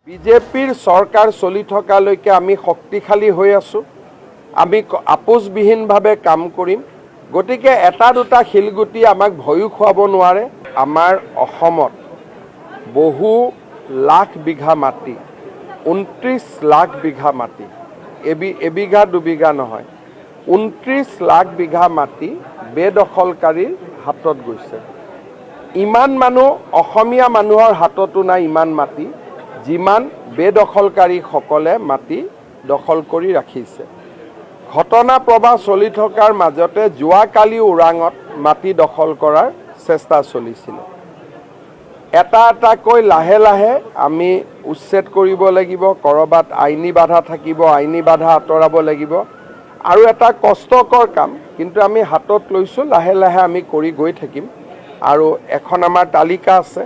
বিজেপিৰ চৰকাৰ চলি থকালৈকে আমি শক্তিশালী হৈ আছো। আমি আপোচবিহীনভাৱে কাম কৰিম। গতিকে এটা দুটা শিলগুটি আমাক ভয়ো খুৱাব নোৱাৰে। আমাৰ অসমত বহু লাখ বিঘা মাটি, 29 লাখ বিঘা মাটি, এবিঘা দুবিঘা নহয়, 29 লাখ বিঘা মাটি বেদখলকাৰীৰ হাতত গৈছে। ইমান মানুহ অসমীয়া মানুহৰ হাততো নাই ইমান মাটি, যিমান বেদখলকাৰীসকলে মাটি দখল কৰি ৰাখিছে। ঘটনা প্ৰবাহ চলি থকাৰ মাজতে যোৱাকালি ওৰাঙত মাটি দখল কৰাৰ চেষ্টা চলিছিল। এটা এটাকৈ লাহে লাহে আমি উচ্ছেদ কৰিব লাগিব। ক'ৰবাত আইনী বাধা থাকিব, আইনী বাধা আঁতৰাব লাগিব। আৰু এটা কষ্টকৰ কাম, কিন্তু আমি হাতত লৈছোঁ, লাহে লাহে আমি কৰি গৈ থাকিম। আৰু এখন আমাৰ তালিকা আছে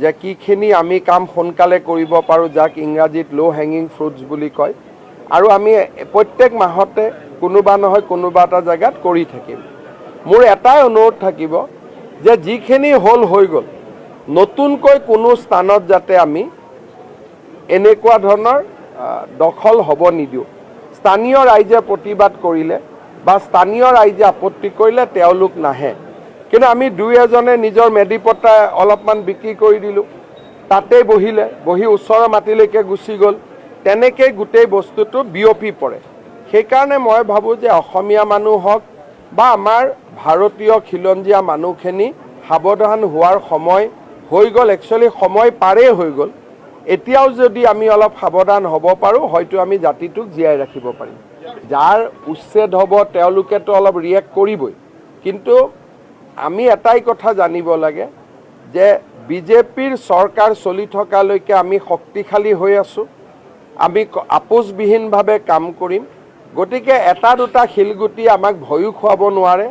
যে কিখিনি আমি কাম সোনকালে কৰিব পাৰোঁ, যাক ইংৰাজীত ল' হেঙিং ফ্ৰুটছ বুলি কয়। আৰু আমি প্ৰত্যেক মাহতে কোনোবা নহয় কোনোবা এটা জেগাত কৰি থাকিম। মোৰ এটাই অনুৰোধ থাকিব যে যিখিনি হ'ল হৈ গ'ল, নতুনকৈ কোনো স্থানত যাতে আমি এনেকুৱা ধৰণৰ দখল হ'ব নিদিওঁ। স্থানীয় ৰাইজে প্ৰতিবাদ কৰিলে বা স্থানীয় ৰাইজে আপত্তি কৰিলে তেওঁলোক নাহে। কিন্তু আমি দুই এজনে নিজৰ মেডিপট্টা অলপমান বিক্ৰী কৰি দিলোঁ, তাতেই বহিলে, বহি ওচৰৰ মাটিলৈকে গুচি গ'ল। তেনেকৈ গোটেই বস্তুটো বিয়পি পৰে। সেইকাৰণে মই ভাবোঁ যে অসমীয়া মানুহ হওক বা আমাৰ ভাৰতীয় খিলঞ্জীয়া মানুহখিনি সাৱধান হোৱাৰ সময় হৈ গ'ল। একচুৱেলি সময় পাৰেই হৈ গ'ল। এতিয়াও যদি আমি অলপ সাৱধান হ'ব পাৰোঁ, হয়তো আমি জাতিটোক জীয়াই ৰাখিব পাৰিম। যাৰ উচ্ছেদ হ'ব তেওঁলোকেতো অলপ ৰিয়েক্ট কৰিবই, কিন্তু আমি এটাই কথা জানিব লাগে যে বিজেপিৰ চৰকাৰ চলি থকালৈকে আমি শক্তিশালী হৈ আছোঁ। আমি আপোচবিহীনভাৱে কাম কৰিম। গতিকে এটা দুটা শিলগুটি আমাক ভয়ো খুৱাব নোৱাৰে।